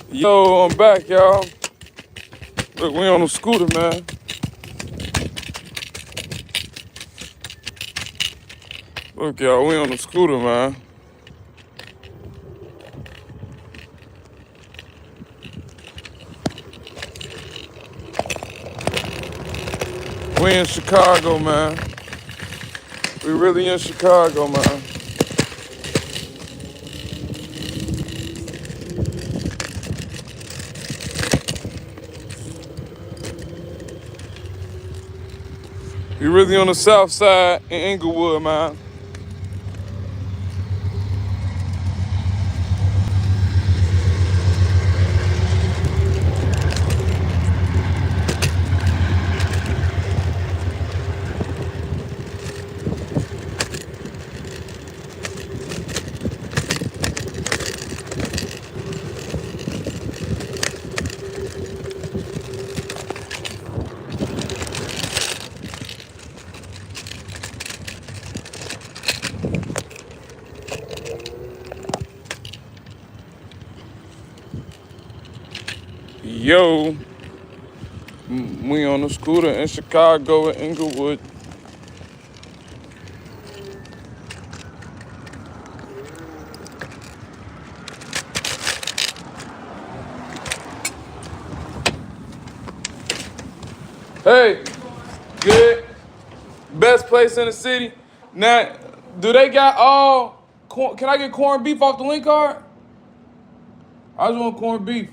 Yo, I'm back, y'all. Look, we on the scooter, man. Look, y'all, we on the scooter, man. We in Chicago, man. We really in Chicago, man. We really on the south side in Inglewood, man. Yo, we on the scooter in Chicago in Inglewood. Hey, good. Best place in the city. Now, do they got all corn? Can I get corned beef off the link card? I just want corned beef.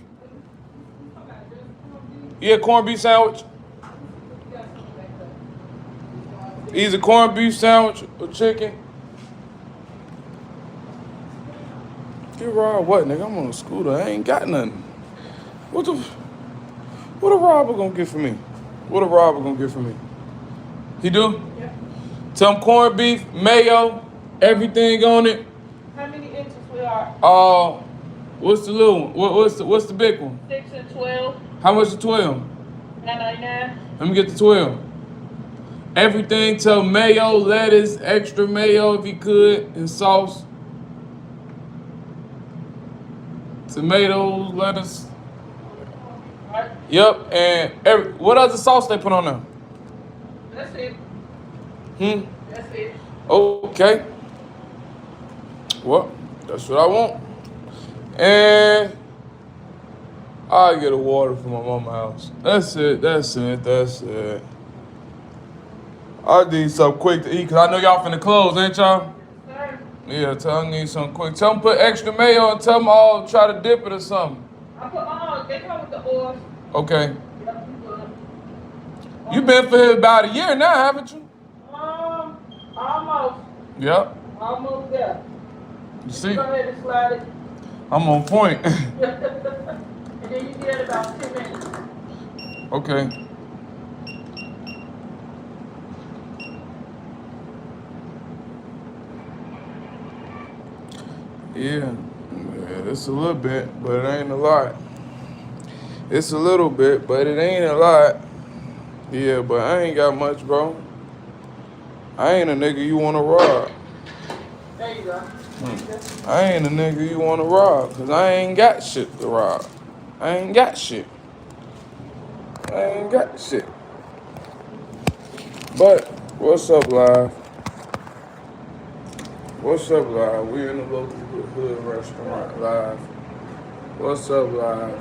Yeah, corned beef sandwich. Either corned beef sandwich or chicken. Get Rob what, nigga? I'm on a scooter. I ain't got nothing. What a robber gonna get for me? What a robber gonna get for me? He do? Yep. Some corned beef, mayo, everything on it. How many inches we are? What's the little one? What's the big one? 6 and 12. How much the 12? $9.99. Let me get the 12. Everything, tell mayo, lettuce, extra mayo if you could, and sauce. Tomatoes, lettuce. Right? Yep, and what other sauce they put on there? That's it. That's it. Okay. Well, that's what I want. And I'll get a water from my mama's house. That's it. I need something quick to eat, because I know y'all finna close, ain't y'all? Sir, Yeah, tell them need something quick. Tell them put extra mayo and tell them all try to dip it or something. I put they come with the oils. Okay. Yep, you good. You been for here about a year now, haven't you? Almost. Yep. Almost there. You see, Go ahead and slide it. I'm on point. And then you get it about 10 minutes. Okay. Yeah, it's a little bit, but it ain't a lot. It's a little bit, but it ain't a lot. Yeah, but I ain't got much, bro. I ain't a nigga you wanna rob. There you go. I ain't a nigga you wanna rob, cause I ain't got shit to rob. I ain't got shit. But, what's up, live? What's up, live? We in the local hood restaurant, live. What's up, live?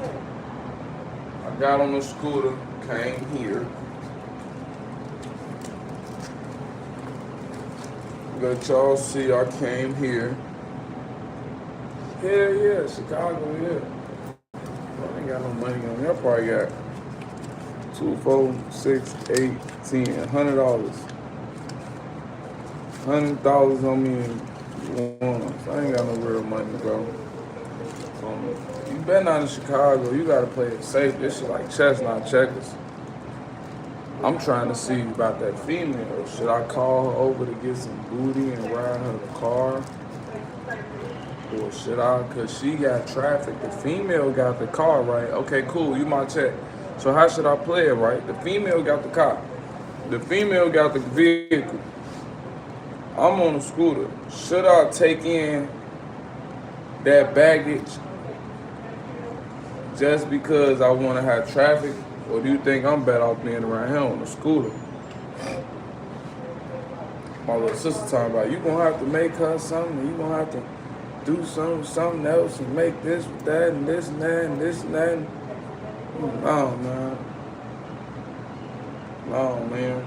I got on the scooter, came here. Let y'all see I came here. Yeah, Chicago, yeah. I ain't got no money on me. I probably got 2, 4, 6, 8, 10, $100. $100 on me in once. I ain't got no real money, bro. You better not in Chicago. You gotta play it safe. This shit like chess, not checkers. I'm trying to see about that female. Should I call her over to get some booty and ride her the car? Or should I, cause she got traffic. The female got the car, right? Okay, cool, you my check. So how should I play it, right? The female got the car. The female got the vehicle. I'm on a scooter. Should I take in that baggage just because I want to have traffic, or do you think I'm better off being around here on the scooter? My little sister talking about, you gonna have to make her something, you gonna have to do something else and make this with that and this and that and this and that. No, man. No, man.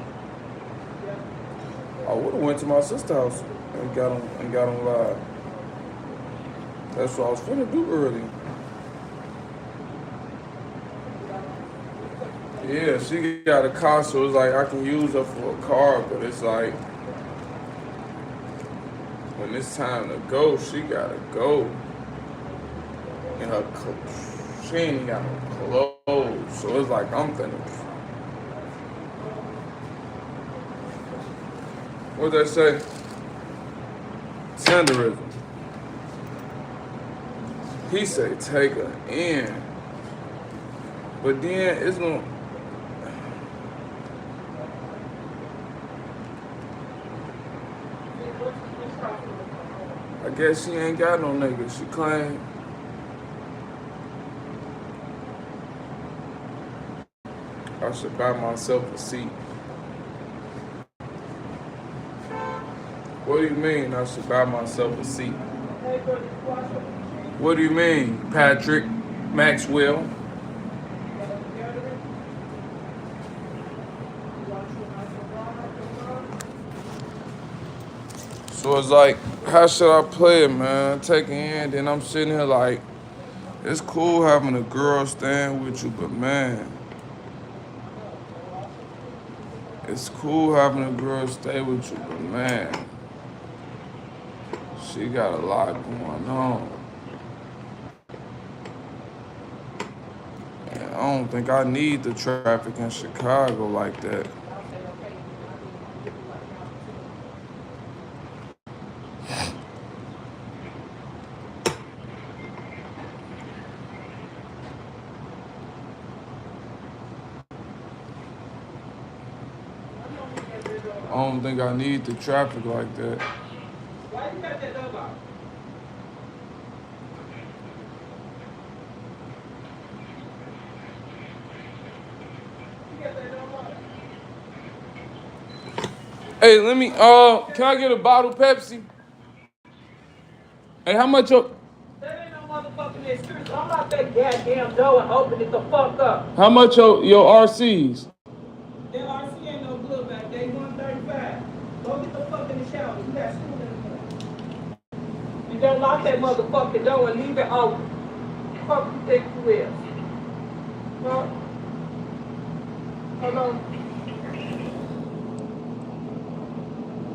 I would have went to my sister's house and got on live. That's what I was finna do earlier. Yeah, she got a car, so it's like I can use her for a car, but it's like when it's time to go, she gotta go. And she ain't got no clothes, so it's like I'm finished. What they say? Tenderism. He say take her in, but then it's gonna. I guess she ain't got no nigga. She claim. I should buy myself a seat. What do you mean I should buy myself a seat? What do you mean, Patrick Maxwell? So it's like, how should I play it, man? Taking in, then I'm sitting here like, it's cool having a girl staying with you, but man, it's cool having a girl stay with you, but man, she got a lot going on. And I don't think I need the traffic in Chicago like that. I don't think I need the traffic like that. Why you got that dog out? You got that dog out? Hey, let me, can I get a bottle of Pepsi? Hey, how much your, That ain't no motherfucking excuse. I'm out that goddamn door and open it the fuck up. how much your RCs? That RC ain't no good back there. 135. Go get the fuck in the shower. You got school in the morning. You don't lock that motherfucking door and leave it open. Fuck you think you is? Huh? Hello?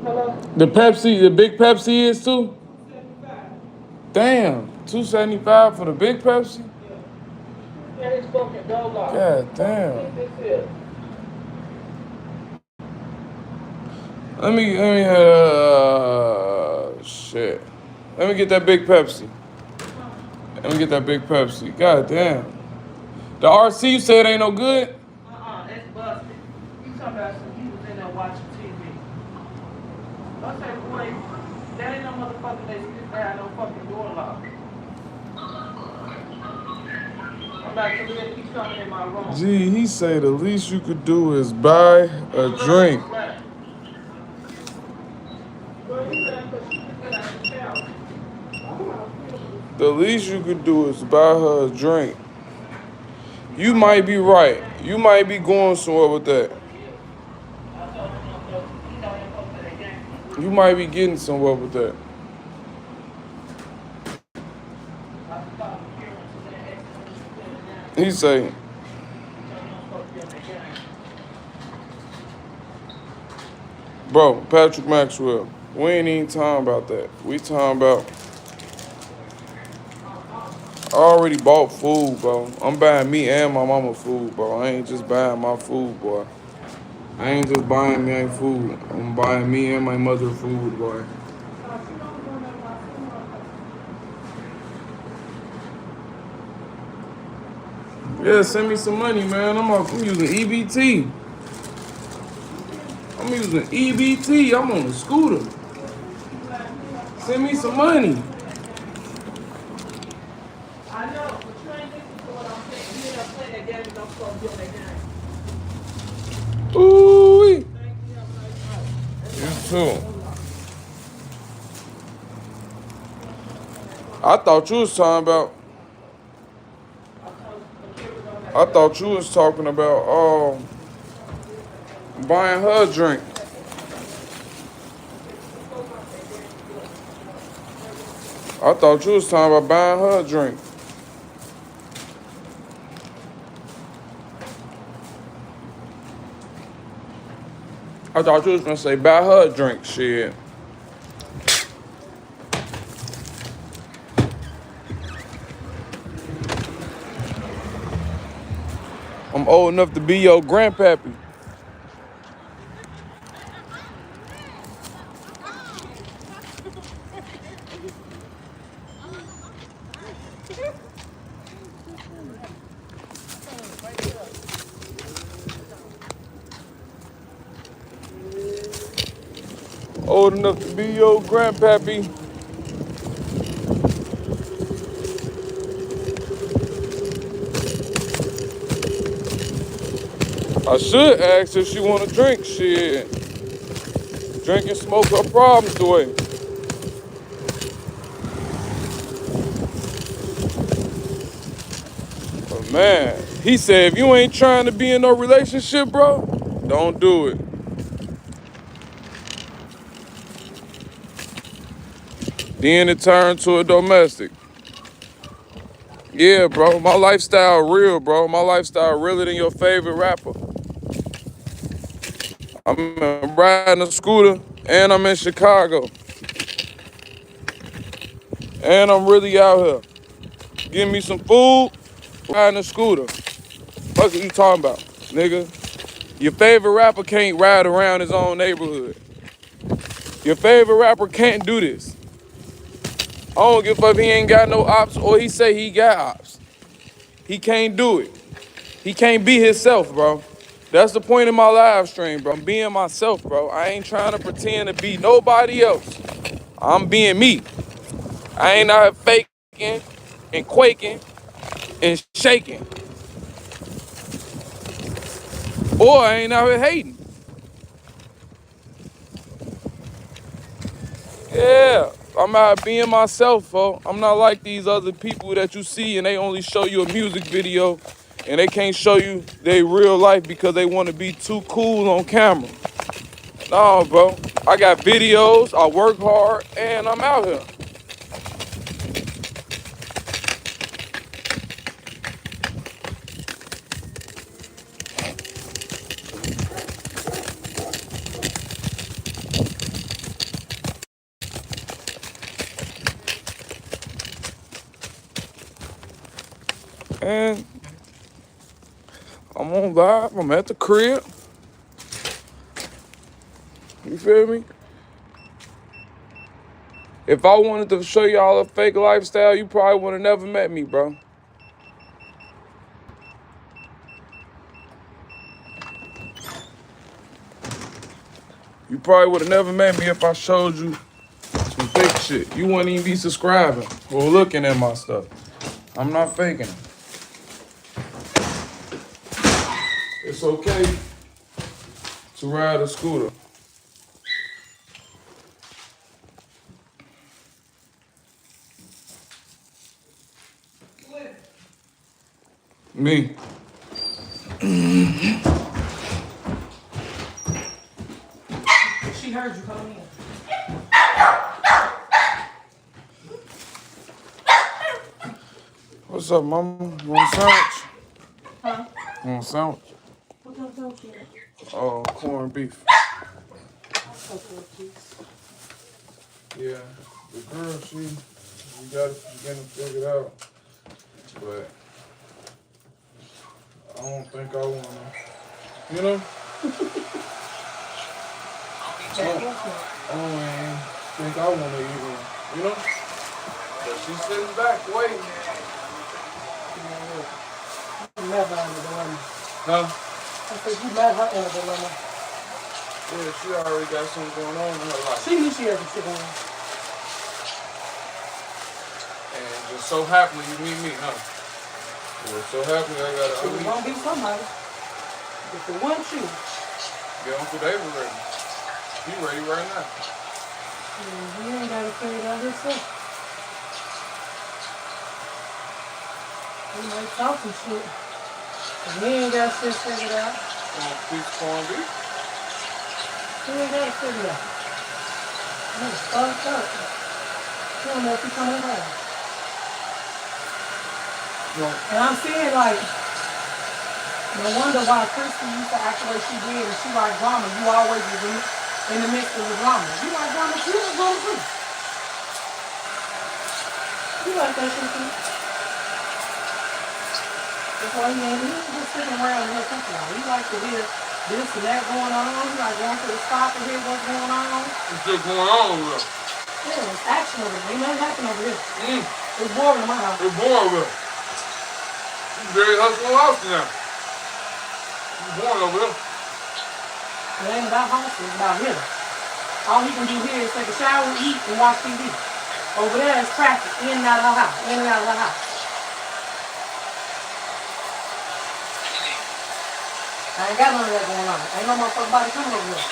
Hello? The Pepsi, the big Pepsi is too? 75. Damn, $2.75 for the big Pepsi? That is fucking door lock. God damn. What this is? Shit. Let me get that big Pepsi. Let me get that big Pepsi. God damn. The RC you said ain't no good? That's busted. You talking about some you was in there watching TV. I said, boy, that ain't no motherfucking excuse to have no fucking door lock. I'm about to let keep coming in my room. Gee, he say the least you could do is buy a drink. The least you could do is buy her a drink. You might be right. You might be going somewhere with that. You might be getting somewhere with that. He say, bro, Patrick Maxwell, we ain't even talking about that. We talking about, I already bought food, bro. I'm buying me and my mama food, bro. I ain't just buying my food, boy. I ain't just buying me food. I'm buying me and my mother food, boy. Yeah, send me some money, man. I'm using EBT. I'm using EBT. I'm on a scooter. Send me some money. I know, but you ain't listening to what I'm Ooh-wee. You too. I thought you was talking about. I thought you was talking about buying her a drink. I thought you was talking about buying her a drink. I thought you was gonna say buy her a drink, shit. I'm old enough to be your grandpappy. Old enough to be your grandpappy. I should ask if she want to drink. Shit. Drink and smoke her problems away. But man, he said if you ain't trying to be in no relationship, bro, don't do it. Then it turned to a domestic. Yeah, bro, my lifestyle real, bro. My lifestyle realer than your favorite rapper. I'm riding a scooter, and I'm in Chicago. And I'm really out here. Give me some food, riding a scooter. Fuck are you talking about, nigga? Your favorite rapper can't ride around his own neighborhood. Your favorite rapper can't do this. I don't give a fuck if he ain't got no ops or he say he got ops. He can't do it. He can't be himself, bro. That's the point of my live stream, bro. I'm being myself, bro. I ain't trying to pretend to be nobody else. I'm being me. I ain't out here faking and quaking and shaking. Or I ain't out here hating. Yeah, I'm out being myself, bro. I'm not like these other people that you see and they only show you a music video and they can't show you their real life because they want to be too cool on camera. No, bro. I got videos, I work hard, and I'm out here. And I'm on live, I'm at the crib. You feel me? If I wanted to show y'all a fake lifestyle, you probably would have never met me, bro. You probably would have never met me if I showed you some fake shit. You wouldn't even be subscribing or looking at my stuff. I'm not faking it. It's okay to ride a scooter. Me. She heard you coming in. What's up, mama? You want a sandwich? Huh? You want a sandwich? What kind of sandwich you want? Oh, corned beef. I'll go for a piece. Yeah, the girl, she got it getting figured out. But I don't think I wanna, you know? I don't even think I wanna even, you know? But she's sitting back waiting. You met her in the dilemma. Huh? I said you met her in a dilemma. Yeah, she already got something going on in her life. She knew she had to sit down. And just so happily you meet me, huh? We're so happy I got So an it's gonna be somebody. If it wasn't you. Get Uncle David ready. He ready right now. He ain't got to figure it out himself. He might talk some shit. But he ain't got shit figured out. Piece of corned beef. He ain't got to figure it out. He's fucked up. He don't know if he's coming home. No. And I'm seeing like, no wonder why Christy used to act the way she did and she like drama. You always was in the midst of the drama. You like drama too? You like drama too. You like that shit too. That's why he ain't just sitting around in her country. You like to hear this and that going on. You like going to the stop and hear what's going on. What's just going on over there? Yeah, it's action over there. Ain't nothing happening over here. It's boring in my house. It's boring over there. It's very hustling house now. It's boring over there. It ain't about house, it's about him. All he can do here is take a shower, eat, and watch TV. Over there is traffic, in and out of her house, in and out of her house. I ain't got none of that going on. Ain't no motherfucking body coming over here.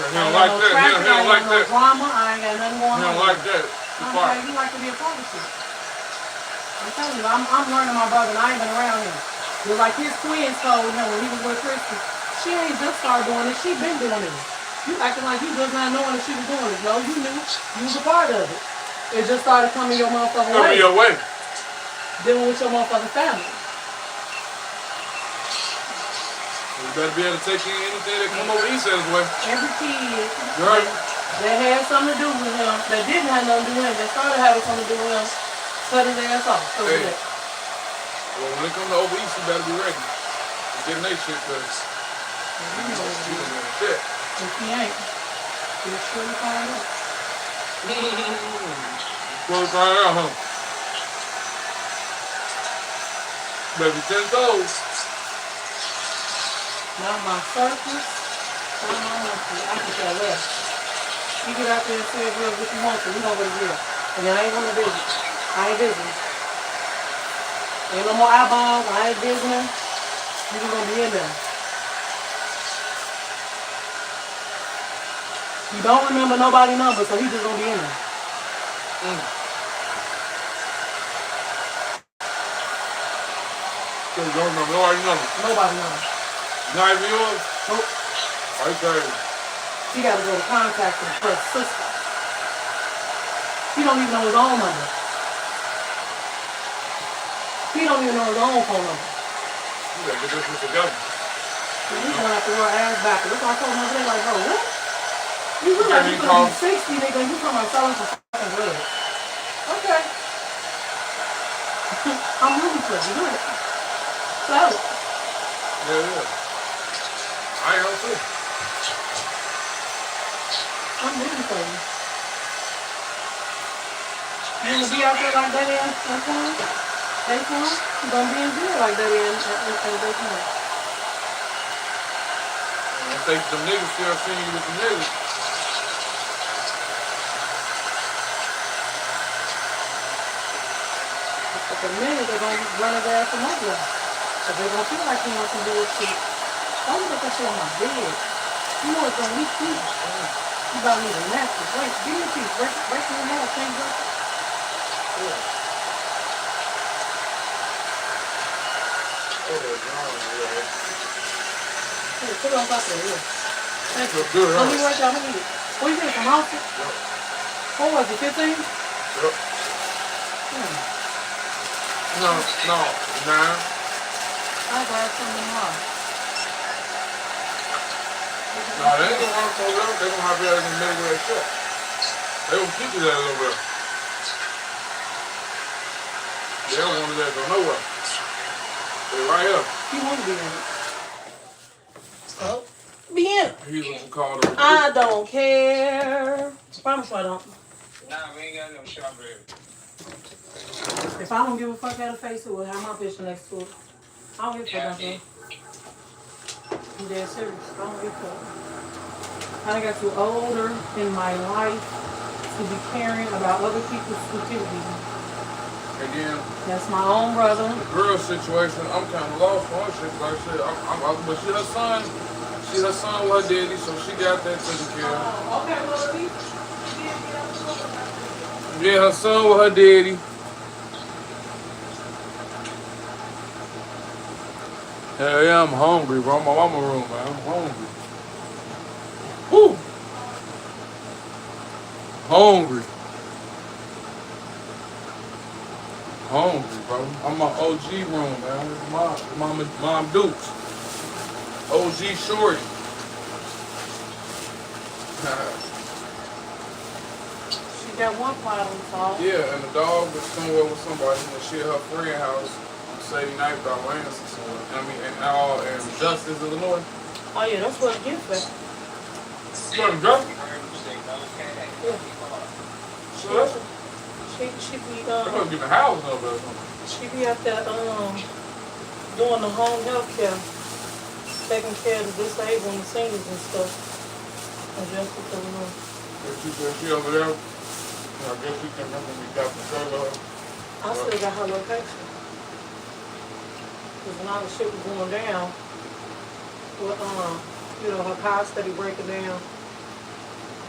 He don't like that. He don't like that. Drama. I ain't got nothing going on. He don't like that. I'm telling you, he like to be a part of shit. I'm telling you, I'm learning my brother, and I ain't been around him. Just like his twins told him when he was with Christy, she ain't just started doing it, she been doing it. You acting like you just not knowing that she was doing it. No, you knew. You was a part of it. It just started coming your motherfucking way. Coming your way. Dealing with your motherfucking family. You better be able to take in anything that come over East End's way. Every kid Right. that had something to do with him, that didn't have nothing to do with him, that started having something to do with him, cut his ass off. So hey. Well, when it comes to over East, you better be ready. You're getting that shit first. You know what it is. Shit. If he ain't, he'll surely find out. Surely find out, huh? Baby 10 toes. Not my surface, not my monkey. I can care less. You get out there and say, girl, what you want to, we gonna go to jail. And then I ain't gonna visit. I ain't visiting. Ain't no more eyeballs, I ain't visiting. You just gonna be in there. You don't remember nobody's number, so he just gonna be in there. So you don't know nobody's number? Nobody knows. Not even yours? Nope. Right there. He gotta go to contact him first sister. He don't even know his own number. He don't even know his own phone number. You gotta get this shit together. He's gonna have to go ass backwards. That's why I told him today, like, bro, what? You realize you're gonna be 60, nigga, and you talking about selling some fucking drugs. Okay. I'm rooting for you. Do it. Sell it. Yeah. I am too. I'm rooting for you. You wanna be out there like that in Daytona? Daytona? You gonna be in jail like that in Daytona. I think them niggas still seeing you with the niggas. But the minute they're gonna run his ass from over there. But they're gonna feel like he wants some bullshit. Why you got that shit on my bed? You know it's gonna leak too. You about to need a mattress. Wait, give me a piece. Break me more. Can't break it. Yeah. Hey, put it on top of it. Here. Thank you. Good, Let me right there. I'm gonna eat it. What you think? From house? Yep. What was it? 15? Yep. No, 9. I got some tomorrow. No, they ain't gonna run for them. They gonna have you in the middle of that shit. They gonna keep you there a little bit. They don't want to let go nowhere. They right here. He want to be in it. Oh, be in it. He's what you call them. I don't care. Promise you I don't. Nah, we ain't got no strawberry. If I don't give a fuck how the face it will have my picture next to it. I don't give a fuck about that. I'm dead serious. I don't give a fuck. I got too older in my life to be caring about other people's stupidity. And then That's my own brother. the girl situation, I'm kind of lost on her shit. Like I said, but she her son with her daddy, so she got that taken care of. Okay, well, at least Yeah, her son with her daddy. Hell yeah, I'm hungry, bro. I'm in my mama room, man. I'm hungry. Woo! Hungry. Hungry, bro. I'm in my OG room, man. Mom Dukes. OG Shorty. she got one problem solved. Yeah, and the dog was somewhere with somebody when she at her friend's house on Saturday night by Lance or somewhere. I mean, in Justice, Illinois. Oh yeah, that's what it gets for. You got him Justice? Yeah. So that's She be they must be in the house over there or something. she be out there doing the home health care, taking care of the disabled and seniors and stuff. And just what they know. If she said she over there, I guess she can remember me got the trailer. I still got her location. Cause when all the shit was going down, with her car steady breaking down,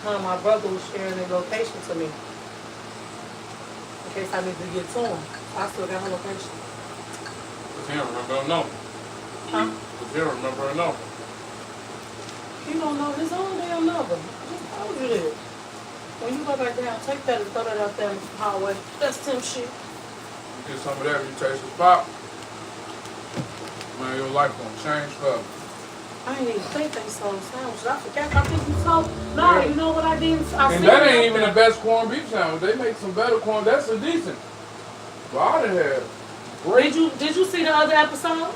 her and my brother was sharing their location to me. In case I need to get to him. I still got her location. Cause he don't remember her number. Huh? Cause he don't remember her number. He don't know his own damn number. I just told you that. When you go back down, take that and throw that out there in the hallway. That's Tim shit. You get some of that, you taste the pop. Man, your life gonna change forever. I didn't even think they sold sandwiches. I forgot. I think you told. No, Yeah. you know what I did? I And seen that it ain't out even there. the best corned beef sandwich. They make some better corn. That's a decent. But I done had great. Did you see the other episode?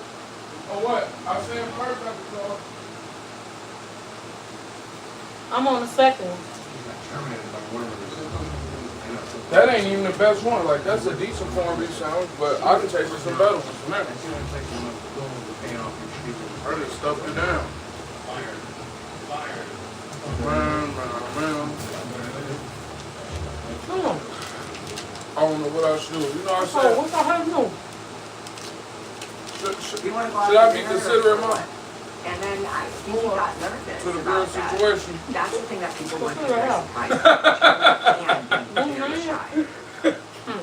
Oh what? I seen first episode. I'm on the second one. That ain't even the best one. Like that's a decent corned beef sandwich, but I can taste some better ones from there. I just stuffed it down. Man. Come on. I don't know what I should do. You know what I So said? what the hell you? Should I be considering my And then he got nervous to the girl about that. situation? That's the thing that people went Figure it out. through.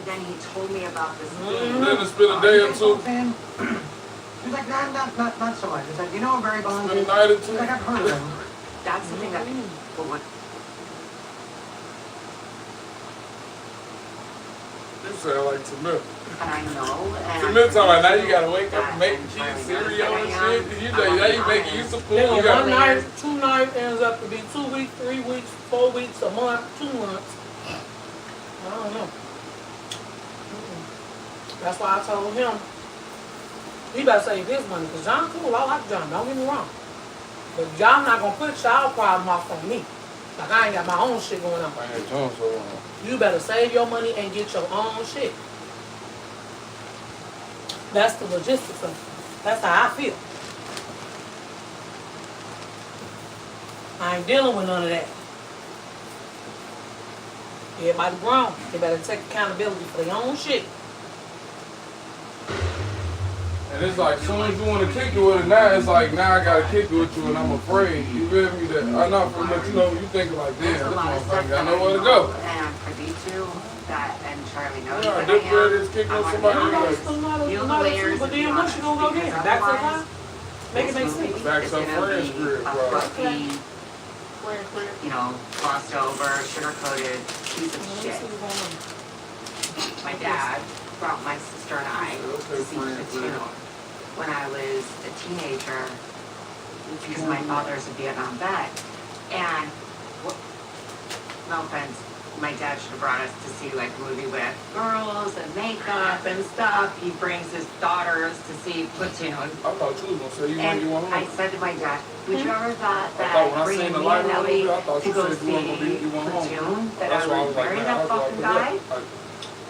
Then he told me about this thing. Then it's been a day or two. He's like, not so much. He's like, you know, I'm very It's bonded. been a night or He's two. like, I've heard of him. That's the thing that people went. You sound like Tamil. And I know. And Tamil talking about now you gotta wake up that and make and kids Charlie knows cereal that and I am. shit. You know, now you making use of food. Then You one got night, 2 nights ends up to be 2 weeks, 3 weeks, 4 weeks, a month, 2 months. I don't know. That's why I told him he better save his money. Cause John cool, I like John. Don't get me wrong. But y'all not gonna put y'all problem off on me. Like I ain't got my own shit going on. I ain't doing so long. You better save your money and get your own shit. That's the logistics of it. That's how I feel. I ain't dealing with none of that. Everybody grown. They better take accountability for their own shit. And it's like, as soon as you want to kick it with it now, it's like, now I got to kick it with you and I'm afraid. You feel me? That I know, but you know, you thinking like, damn, There's a this lot of stuff motherfucker that got I nowhere to know, go. and for these two, that and Charlie knows Yeah, that this I girl am. is kicking I with want somebody to else. But then what you gonna go get? Back to the line? Make it make sense. Back to It's her gonna friend's be crib, a bro. fluffy, you know, glossed over, sugar-coated piece of shit. My dad brought my sister and I to see Platoon when I was a teenager because my father's a Vietnam vet. And, no offense, my dad should have brought us to see like a movie with girls and makeup and stuff. He brings his daughters to see Platoon. I thought you was going to say you want And you want I home. said to my dad, would you ever thought I thought when that I bringing seen the me light and on Ellie I thought to you go said you want see you want home. Platoon, that That's I why I would was like, marry man, that I was fucking like, guy?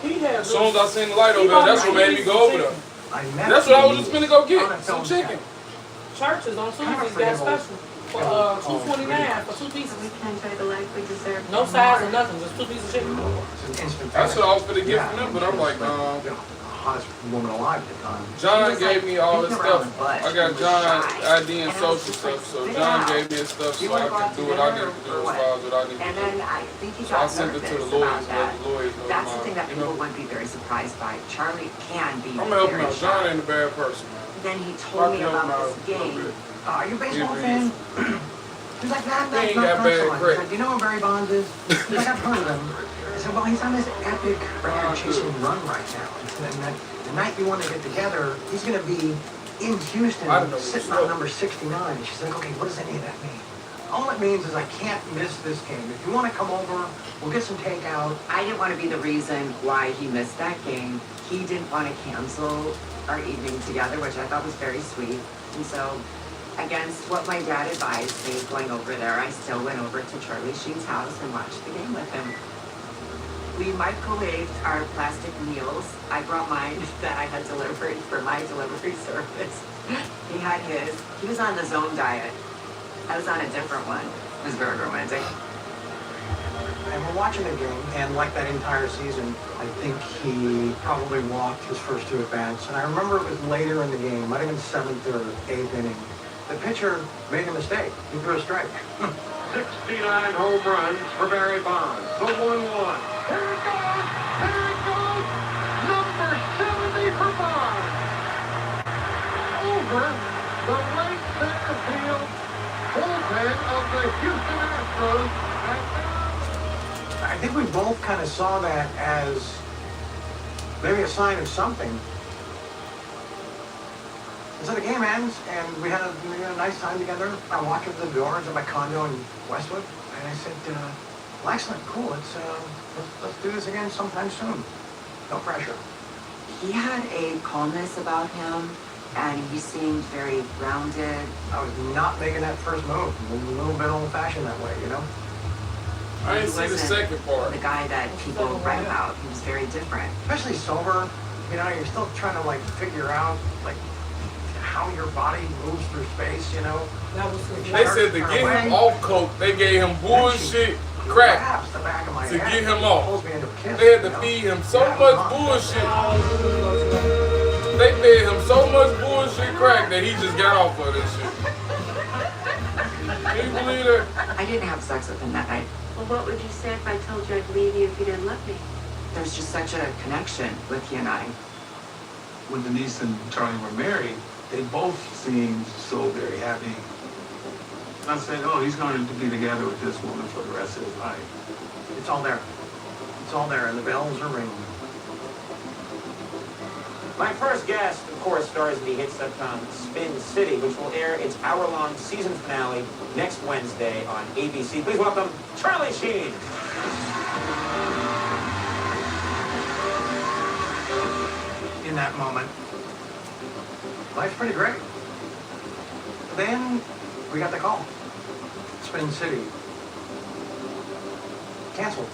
He had as soon as I seen the light over there, that's what made me go over there. I met That's what I was him just finna go on get. a Some film chicken. set. churches on Tuesdays got special. for $2.29 for 2 pieces. We can enjoy the life we deserve. No size or nothing, just 2 pieces of chicken. It's an instant. That's what I was gonna get from them, but I'm like, You know, the hottest woman alive at the time. John gave me all this stuff. I got John ID and social stuff, so John gave me his stuff so I can do what I need to do as far as what I need to And do. then I think he So I got sent it to the nervous lawyers, about let the lawyers know. That's the thing that you people know, wouldn't be very surprised by. Charlie can be I'm gonna help him very out. John shy. ain't a bad person, man. Then he I told me can help him about out this a little game. bit. Are you a baseball Yeah, fan? He's like, nah, He ain't not got so bad much. credit. He's like, do you know who Barry Bonds is? He's like, I've heard of him. I said, well, he's on this epic record-chasing run right now. And that the night you want to get together, he's going to be in Houston, I don't know sitting what's on up. number 69. And she's like, okay, what does any of that mean? All it means is I can't miss this game. If you want to come over, we'll get some takeout. I didn't want to be the reason why he missed that game. He didn't want to cancel our evening together, which I thought was very sweet. And so, against what my dad advised me going over there, I still went over to Charlie Sheen's house and watched the game with him. We microwaved our plastic meals. I brought mine that I had delivered for my delivery service. He had his. He was on the zone diet. I was on a different one. It was very romantic. And we're watching the game, and like that entire season, I think he probably walked his first 2 at-bats. And I remember it was later in the game, might have been 7th or 8th inning. The pitcher made a mistake. He threw a strike. 69 home runs for Barry Bonds. The 1-1. Here it goes! There it goes! Number 70 for Bonds. Over the right center field bullpen of the Houston Astros. I think we both kind of saw that as maybe a sign of something. And so the game ends, and we had a nice time together. I walked up to the doors of my condo in Westwood, and I said, well, excellent, cool, let's do this again sometime soon. No pressure. He had a calmness about him, and he seemed very grounded. I was not making that first move. A little bit old-fashioned that way, you know? I didn't He see the wasn't second part. the guy that people write about. He was very different. Especially sober, you know, you're still trying to, like, figure out, like, how your body moves through space, you know? That was They said to get him off coke, they gave him bullshit crack Perhaps the back of my to head get him off. pulls me into a kiss, They had to you know? feed him so much bullshit. They fed him so much bullshit crack that he just got off of this shit. Can you believe that? I didn't have sex with him that night. Well, what would you say if I told you I'd leave you if you didn't love me? There's just such a connection with he and I. When Denise and Charlie were married, they both seemed so very happy. I said, oh, he's going to be together with this woman for the rest of his life. It's all there. It's all there, and the bells are ringing. My first guest, of course, stars in the hit sitcom Spin City, which will air its hour-long season finale next Wednesday on ABC. Please welcome Charlie Sheen. In that moment, life's pretty great. Then we got the call. Spin City. Canceled.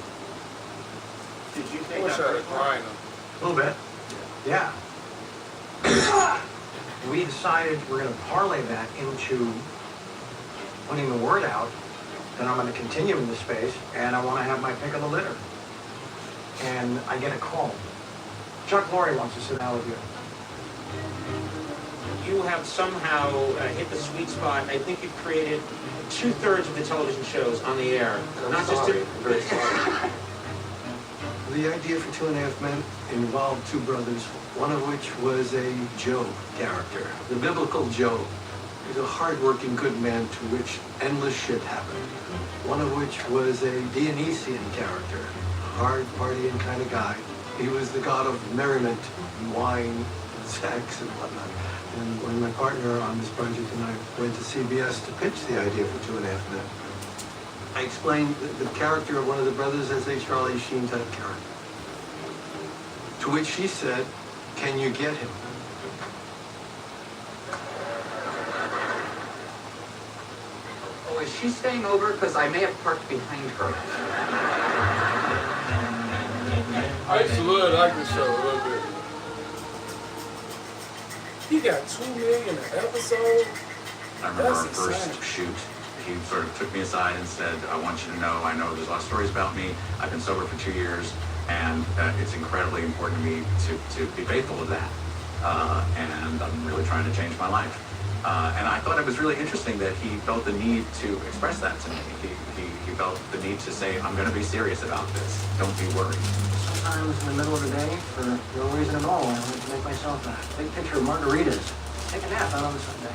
Did you I think wish I that had crying. A little bit. Yeah. We decided we're going to parlay that into putting the word out that I'm going to continue in this space and I want to have my pick of the litter. And I get a call. Chuck Lorre wants to sit down with you. you have somehow hit the sweet spot? I think you've created 2/3 of the television shows on the air. I'm very sorry. The idea for 2.5 Men involved two brothers, one of which was a Joe character, the biblical Joe. He's a hard-working good man to which endless shit happened. One of which was a Dionysian character, hard partying kind of guy. He was the god of merriment, and wine, and sex, and whatnot. And when my partner on this project and I went to CBS to pitch the idea for 2.5 Men, I explained the character of one of the brothers as a Charlie Sheen type character. To which she said, "Can you get him?" Oh, is she staying over? Because I may have parked behind her. I used to love like this show a little bit. He got $2 million an episode. I remember That's our first insane. shoot. he sort of took me aside and said, I want you to know, I know there's a lot of stories about me. I've been sober for 2 years, and it's incredibly important to me to be faithful to that. And I'm really trying to change my life. And I thought it was really interesting that he felt the need to express that to me. He felt the need to say, I'm going to be serious about this. Don't be worried. Sometimes in the middle of the day, for no reason at all, I like to make myself a big picture of margaritas. Take a nap out on a Sunday.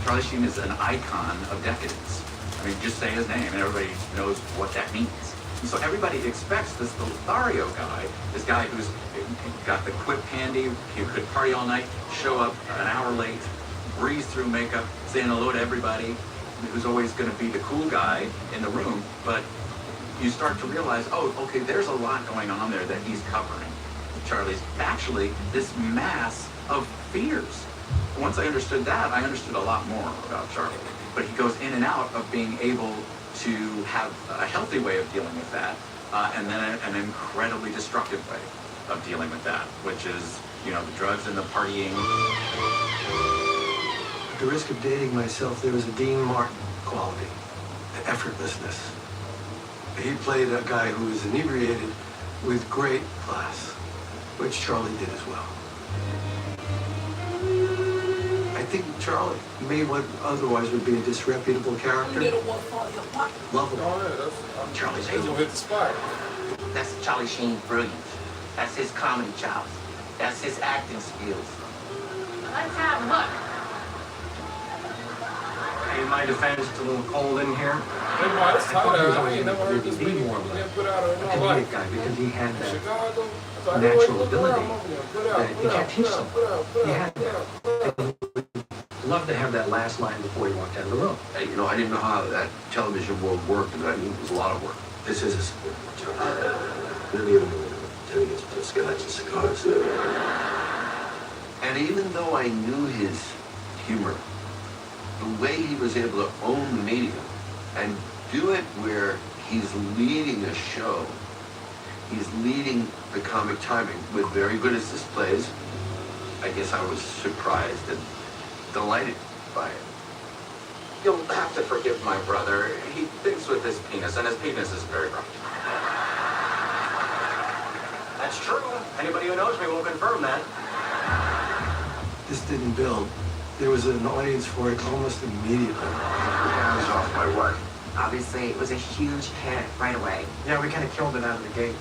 Charlie Sheen is an icon of decadence. I mean, just say his name and everybody knows what that means. And so everybody expects this Lothario guy, this guy who's got the quip handy, who could party all night, show up an hour late, breeze through makeup, saying hello to everybody, who's always going to be the cool guy in the room. But you start to realize, oh, okay, there's a lot going on there that he's covering. Charlie's actually this mass of fears. Once I understood that, I understood a lot more about Charlie. But he goes in and out of being able to have a healthy way of dealing with that, and then an incredibly destructive way of dealing with that, which is, you know, the drugs and the partying. At the risk of dating myself, there was a Dean Martin quality, the effortlessness. He played a guy who was inebriated with great class, which Charlie did as well. I think Charlie made what otherwise would be a disreputable character. Lovable. Charlie's Hit the spot. That's Charlie Sheen's brilliance. That's his comedy chops. That's his acting skills. Let's have a look. In my defense, it's a little cold in here. I ain't never heard this be more being like put out a of my comedic life. guy because he had that Chicago. natural ability that you can't teach someone. He had that. Love to have that last line before he walked out of the room. You know, I didn't know how that television world worked, and I knew it was a lot of work. This is a sport, Charlie. I don't even know what telling you to scotch and cigars. And even though I knew his humor, the way he was able to own the medium and do it where he's leading a show, he's leading the comic timing with very good assist plays. I guess I was surprised and delighted by it. You'll have to forgive my brother. He thinks with his penis, and his penis is very rough. That's true. Anybody who knows me will confirm that. This didn't build. There was an audience for it almost immediately. Hands off my wife. Obviously, it was a huge hit right away. Yeah, we kind of killed it out of the gate.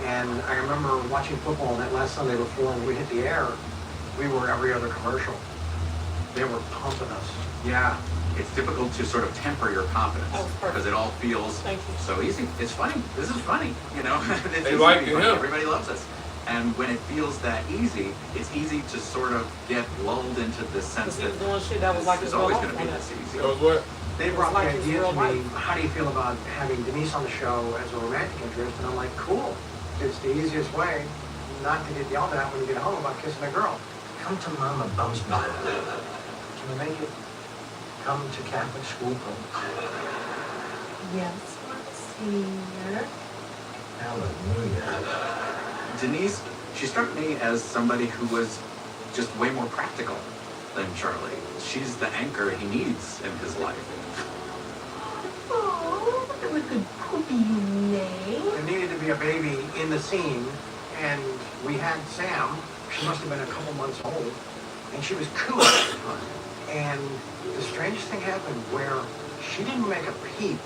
And I remember watching football that last Sunday before we hit the air. We were every other commercial. They were pumping us. Yeah, it's difficult to sort of temper your confidence because it all feels so easy. It's funny. This is funny, you know. It's They like funny. him. Everybody loves us. And when it feels that easy, it's easy to sort of get lulled into this sense that doing shit that was like it's his always real going to be life. this easy. That was what? They brought like the his idea real to me, life. how do you feel about having Denise on the show as a romantic interest? And I'm like, cool. It's the easiest way not to get yelled at when you get home about kissing a girl. Come to Mama Bum's Can you make it? Come to Catholic school. Yes, Monsignor. Hallelujah. Denise, she struck me as somebody who was just way more practical than Charlie. She's the anchor he needs in his life. Oh, what a good puppy you name. There needed to be a baby in the scene, and we had Sam. She must have been a couple months old, and she was cool at the time. And the strangest thing happened where she didn't make a peep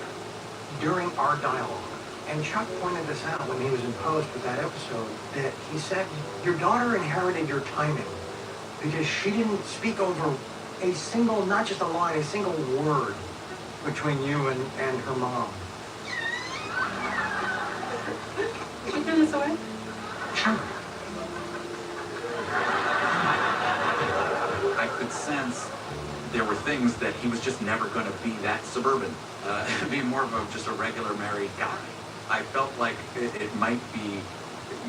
during our dialogue. And Chuck pointed this out when he was in post with that episode, that he said, your daughter inherited your timing because she didn't speak over a single, not just a line, a single word between you and her mom. Did you feel this way? Sure. I could sense there were things that he was just never going to be that suburban, be more of just a regular married guy. I felt like it might be,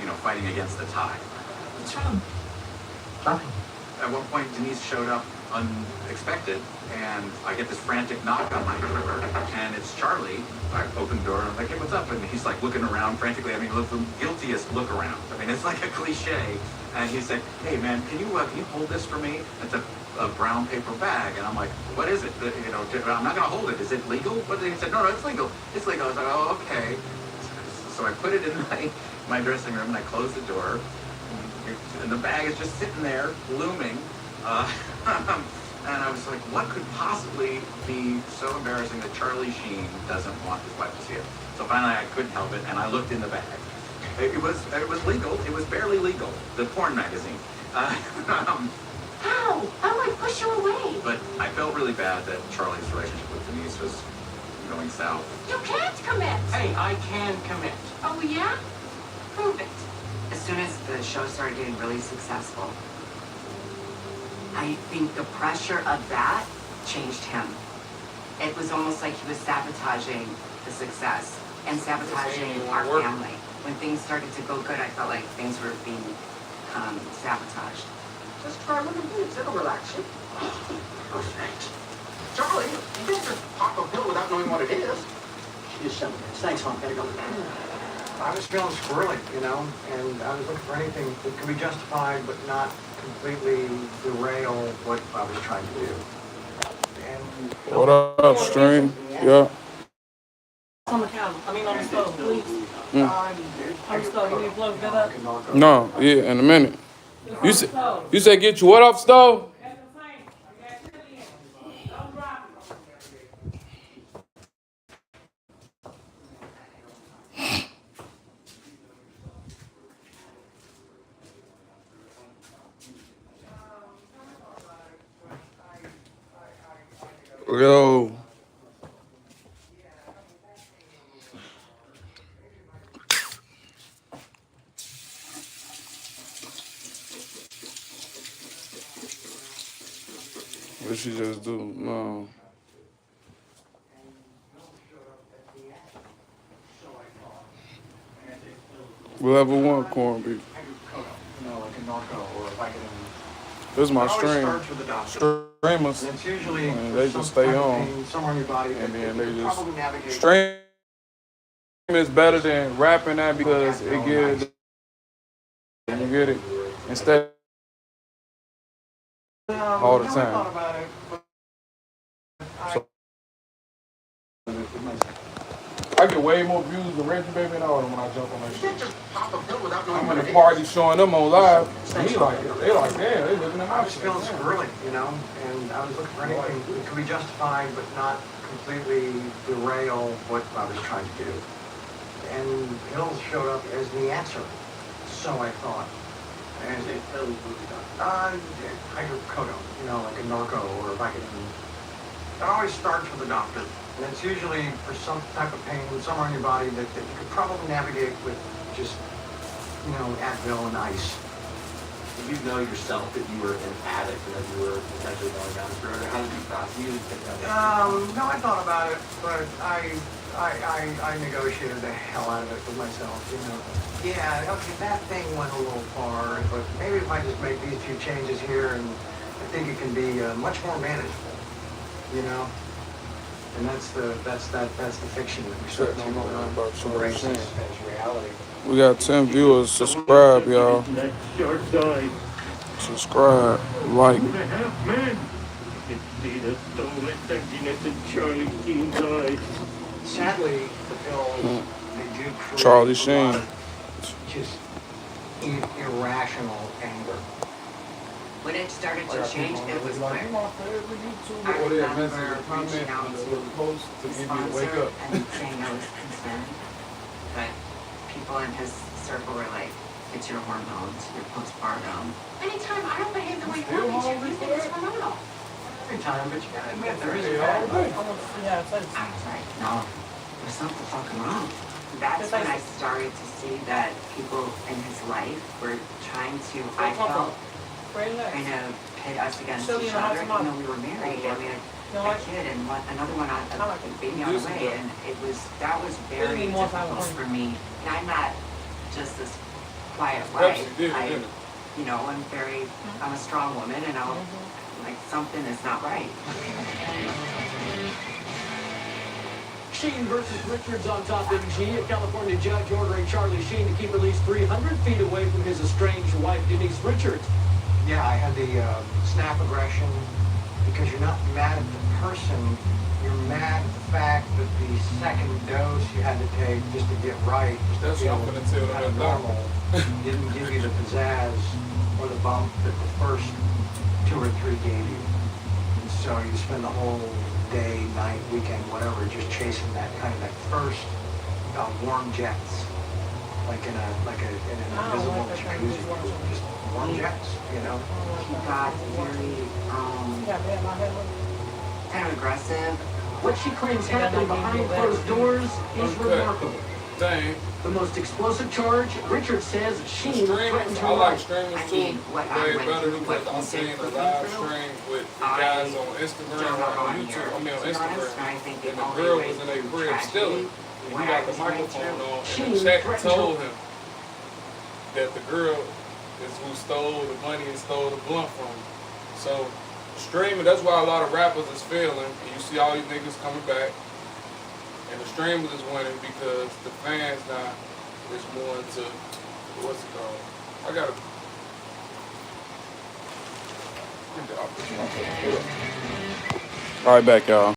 you know, fighting against the tide. What's wrong? Nothing. At one point, Denise showed up unexpected, and I get this frantic knock on my door, and it's Charlie. I open the door, and I'm like, hey, what's up? And he's like looking around frantically. I mean, look, the guiltiest look around. I mean, it's like a cliche. And he's like, hey, man, can you hold this for me? It's a brown paper bag. And I'm like, what is it? You know, I'm not going to hold it. Is it legal? But he said, no, it's legal. It's legal. I was like, oh, okay. So I put it in my dressing room, and I closed the door. And the bag is just sitting there, looming. And I was like, what could possibly be so embarrassing that Charlie Sheen doesn't want his wife to see it? So finally I couldn't help it, and I looked in the bag. It was legal. It was barely legal. The porn magazine. Ow! How do I push you away? But I felt really bad that Charlie's relationship with Denise was going south. You can't commit. Hey, I can commit. Oh, yeah? Prove it. As soon as the show started getting really successful, I think the pressure of that changed him. It was almost like he was sabotaging the success and sabotaging our family. When things started to go good, I felt like things were being sabotaged. Just try one of these. It'll relax you. Perfect. Charlie, you can't just pop a pill without knowing what it is. She just sent me this. Thanks, Mom. Gotta go. I was feeling squirrely, you know, and I was looking for anything that could be justified but not completely derail what I was trying to do. And What up, stream? Yeah. On the counter. I mean on the stove, please. On the stove. You need to plug that up. No, yeah, in a minute. You said get you what off the stove? Yo. What she just do? No. Level 1 corned beef. you know, like a narco or a Vicodin. This is my It always stream. starts with the doctor. Streamers. And it's usually And they just stay on. somewhere in your body And that then you they can just probably navigate. stream is better than rapping that because it gives you get it instead all the I time. thought about it, but I get way more views than Reggie Baby and all of them when I jump on that You shit. can't just pop a pill without knowing I'm what in it the is. party showing them on live. And he like it. They like, damn, they looking at I my was shit. feeling squirrely, you know, and I was looking for anything that could be justified but not completely derail what I was trying to do. And pills showed up as the answer, so I thought. And it hydrocodone, you know, like a narco or a Vicodin. It always starts with the doctor, and it's usually for some type of pain somewhere in your body that you could probably navigate with just, you know, Advil and ice. Did you know yourself that you were an addict and that you were potentially going down this road? Or how did you process it? No, I thought about it, but I negotiated the hell out of it with myself, you know. Yeah, okay, that thing went a little far, but maybe if I just make these few changes here, and I think it can be much more manageable, you know. And that's the fiction that we start to embrace as reality. We got 10 viewers. Subscribe, y'all. Subscribe, like. Sadly, the pills, they do create Charlie a Sheen. lot of just irrational anger. When it started to change, it was quick. I Or they remember message or reaching comment out on to the post to the give you a wake sponsor up. and saying I was concerned. But people in his circle were like, it's your hormones, your postpartum. Anytime I don't behave the way you want me to, you think it's hormonal. Every time, but you gotta admit, there is a Yeah, all day. Yeah, it's like, I was like, no, there's something fucking wrong. That's when I started to see that people in his life were trying to, I felt, kind of pit us against each other, even though we were married. I mean, a kid and another one, a baby on the way, and that was very difficult for me. And I'm not just this quiet wife. I'm a strong woman, and I'll Like something is not right. Sheen versus Richards on top MG. A California judge ordering Charlie Sheen to keep at least 300 feet away from his estranged wife, Denise Richards. Yeah, I had the snap aggression because you're not mad at the person. You're mad at the fact that the second dose you had to take just to get right, just That's to what I'm feel gonna tell kind them of normal, didn't give you the pizzazz or the bump that the first 2 or 3 gave you. And so you spend the whole day, night, weekend, whatever, just chasing that kind of that first warm jets, like in an invisible jacuzzi, just warm jets, you know. He got very kind of aggressive. What she claims happened behind closed doors is remarkable. Dang. The most explosive charge, Richard says Sheen threatened her I like life. streamers too. Way better because I'm seeing the live stream with the guys on Instagram or on YouTube. I mean on Instagram. And the girl was in a crib stealing. And he got the microphone on. And the check told him that the girl is who stole the money and stole the blunt from him. So streaming, that's why a lot of rappers is failing. And you see all these niggas coming back. And the streamers is winning because the fans now is more into, what's it called? I gotta. All right, back, y'all.